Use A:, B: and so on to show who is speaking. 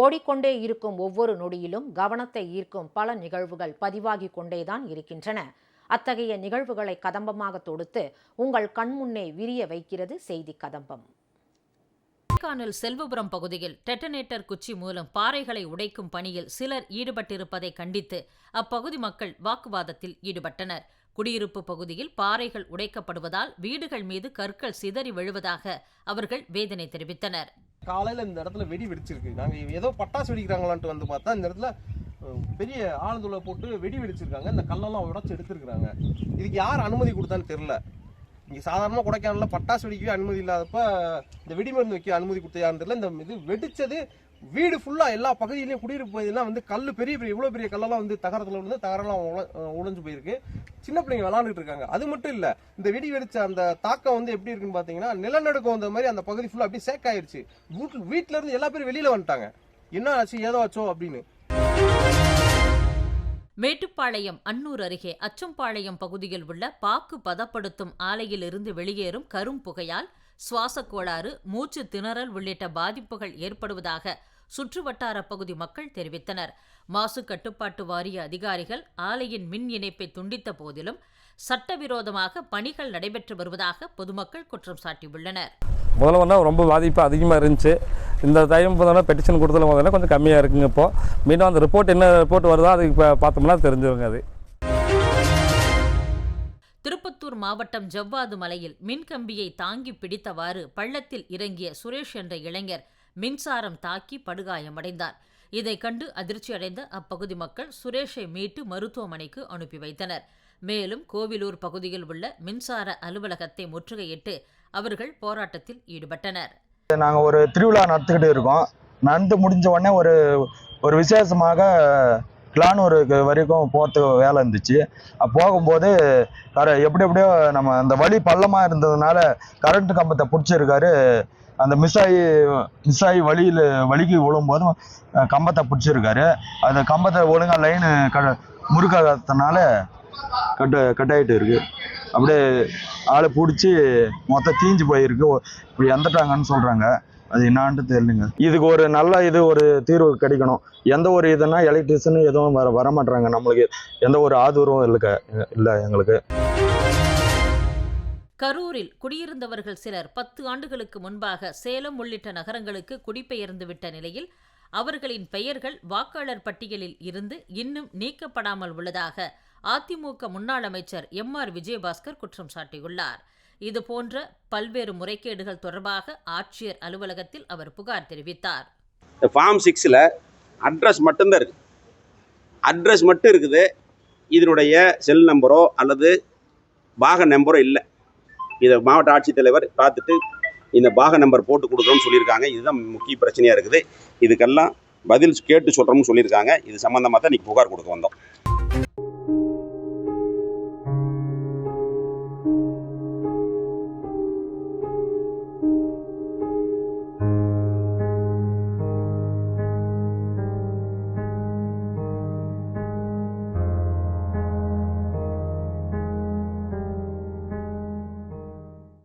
A: ஓடிக்கொண்டே இருக்கும் ஒவ்வொரு நொடியிலும் கவனத்தை ஈர்க்கும் பல நிகழ்வுகள் பதிவாகி கொண்டேதான் இருக்கின்றன. அத்தகைய நிகழ்வுகளை கதம்பமாக தொடுத்து உங்கள் கண்முன்னே விரிய வைக்கிறது செய்தி கதம்பம்.
B: கொடைக்கானல் செல்வபுரம் பகுதியில் டெட்டனேட்டர் குச்சி மூலம் பாறைகளை உடைக்கும் பணியில் சிலர் ஈடுபட்டிருப்பதை கண்டித்து அப்பகுதி மக்கள் வாக்குவாதத்தில் ஈடுபட்டனர். குடியிருப்பு பகுதியில் பாறைகள் உடைக்கப்படுவதால் வீடுகள் மீது கற்கள் சிதறி விழுவதாக அவர்கள் வேதனை தெரிவித்தனர்.
C: காலையில் இந்த இடத்துல வெடி வெடிச்சிருக்கு. நாங்கள் ஏதோ பட்டாசு வெடிக்கிறாங்களான்ட்டு வந்து பார்த்தா இந்த இடத்துல பெரிய ஆழ்துளை போட்டு வெடி வெடிச்சிருக்காங்க. இந்த கல்லெல்லாம் உடச்சி எடுத்துருக்குறாங்க. இதுக்கு யார் அனுமதி கொடுத்தான்னு தெரில. இங்கே சாதாரணமாக கொடைக்கானலில் பட்டாசு வெடிக்கவே அனுமதி இல்லாதப்ப இந்த வெடிமருந்து வைக்க அனுமதி கொடுத்த யாருன்னு தெரியல. இந்த இது வெடிச்சது வீடு ஃபுல்லாக எல்லா பகுதியிலையும் குடியிருப்பு பகுதியெல்லாம் வந்து கல் பெரிய பெரிய இவ்வளோ பெரிய கல்லெல்லாம் வந்து தகரத்தில் வந்து தகரெல்லாம் உடைஞ்சு போயிருக்கு. சின்ன பிள்ளைங்க விளாண்டுட்டு இருக்காங்க. அது மட்டும் இல்லை, இந்த வெடி வெடிச்ச அந்த தாக்கம் வந்து எப்படி இருக்குன்னு பார்த்தீங்கன்னா நிலநடுக்கம் வந்த மாதிரி அந்த பகுதி ஃபுல்லாக அப்படியே சேக் ஆயிடுச்சு. வீட்டில இருந்து எல்லா பேரும் வெளியில் வந்துட்டாங்க. என்ன ஆச்சு ஏதோ ஆச்சோ அப்படின்னு.
B: மேட்டுப்பாளையம் அன்னூர் அருகே அச்சம்பாளையம் பகுதியில் உள்ள பாக்கு பதப்படுத்தும் ஆலையிலிருந்து வெளியேறும் கரும் புகையால் சுவாச கோளாறு, மூச்சு திணறல் உள்ளிட்ட பாதிப்புகள் ஏற்படுவதாக சுற்றுவட்டார பகுதி மக்கள் தெரிவித்தனர். மாசு கட்டுப்பாட்டு வாரிய அதிகாரிகள் ஆலையின் மின் இணைப்பை துண்டித்த போதிலும் சட்டவிரோதமாக பணிகள் நடைபெற்று வருவதாக பொதுமக்கள் குற்றம் சாட்டியுள்ளனர்.
D: முதல்ல ரொம்ப பாதிப்பு அதிகமாக இருந்துச்சு. இந்த டைம் பெட்டிஷன் கொடுத்தல முதல்ல கொஞ்சம் கம்மியாக இருக்குங்க. இப்போ மீண்டும் அந்த ரிப்போர்ட் என்ன ரிப்போர்ட் வருதோ அதுக்கு இப்போ பார்த்தோம்னா தெரிஞ்சிருங்க. அது
B: திருப்பத்தூர் மாவட்டம் ஜவ்வாது மலையில் மின்கம்பியை தாங்கி பிடித்தவாறு பள்ளத்தில் இறங்கிய சுரேஷ் என்ற இளைஞர் மின்சாரம் தாக்கி படுகாயமடைந்தார். இதை கண்டு அதிர்ச்சியடைந்த அப்பகுதி மக்கள் சுரேஷை மீட்டு மருத்துவமனைக்கு அனுப்பி வைத்தனர். மேலும் கோவிலூர் பகுதியில் உள்ள மின்சார அலுவலகத்தை முற்றுகையிட்டு அவர்கள் போராட்டத்தில் ஈடுபட்டனர்.
E: நாங்கள் ஒரு திருவிழா நடத்திக்கிட்டு இருக்கோம். நடந்து முடிஞ்ச உடனே ஒரு விசேஷமாக கிளானூர் வரைக்கும் போகிறதுக்கு வேலை இருந்துச்சு. போகும்போது எப்படியோ நம்ம அந்த வழி பள்ளமாக இருந்ததுனால கரண்ட் கம்பத்தை பிடிச்சிருக்காரு. அந்த மிஸ் ஆகி வழிக்கு விழும்போதும் கம்பத்தை பிடிச்சிருக்காரு. அந்த கம்பத்தை ஒழுங்காக லைனு முறுக்காதனால கட் ஆகிட்டு இருக்கு. அப்படியே ஆளை பிடிச்சி மொத்தம் தீஞ்சு போயிருக்கு. இப்படி இறந்துட்டாங்கன்னு சொல்கிறாங்க. அது என்னான்ட்டு தெரியலுங்க. இதுக்கு ஒரு தீர்வு கிடைக்கணும். எந்த ஒரு இதுனா எலக்ட்ரிஷியன் எதுவும் வர மாட்டாங்க. நம்மளுக்கு எந்த ஒரு ஆதரவும் இல்லை எங்களுக்கு.
B: கரூரில் குடியிருந்தவர்கள் சிலர் 10 ஆண்டுகளுக்கு முன்பாக சேலம் உள்ளிட்ட நகரங்களுக்கு குடிபெயர்ந்து விட்ட நிலையில் அவர்களின் பெயர்கள் வாக்காளர் பட்டியலில் இருந்து இன்னும் நீக்கப்படாமல் உள்ளதாக அதிமுக முன்னாள் அமைச்சர் எம்.ஆர். விஜயபாஸ்கர் குற்றம் சாட்டியுள்ளார். இதுபோன்ற பல்வேறு முறைகேடுகள் தொடர்பாக ஆட்சியர் அலுவலகத்தில் அவர் புகார் தெரிவித்தார்.
F: ஃபார்ம் 6ல் அட்ரஸ் மட்டும்தான் இருக்குது. அட்ரஸ் மட்டும் இருக்குது. இதனுடைய செல் நம்பரோ அல்லது பாக நம்பரோ இல்லை. இதை மாவட்ட ஆட்சித்தலைவர் பார்த்துட்டு இந்த பாக நம்பர் போட்டு கொடுக்குறோம்னு சொல்லியிருக்காங்க. இதுதான் முக்கிய பிரச்சனையாக இருக்குது. இதுக்கெல்லாம் பதில் கேட்டு சொல்கிறோம்னு சொல்லியிருக்காங்க. இது சம்மந்தமாக தான் இன்றைக்கி புகார் கொடுக்க வந்தோம்.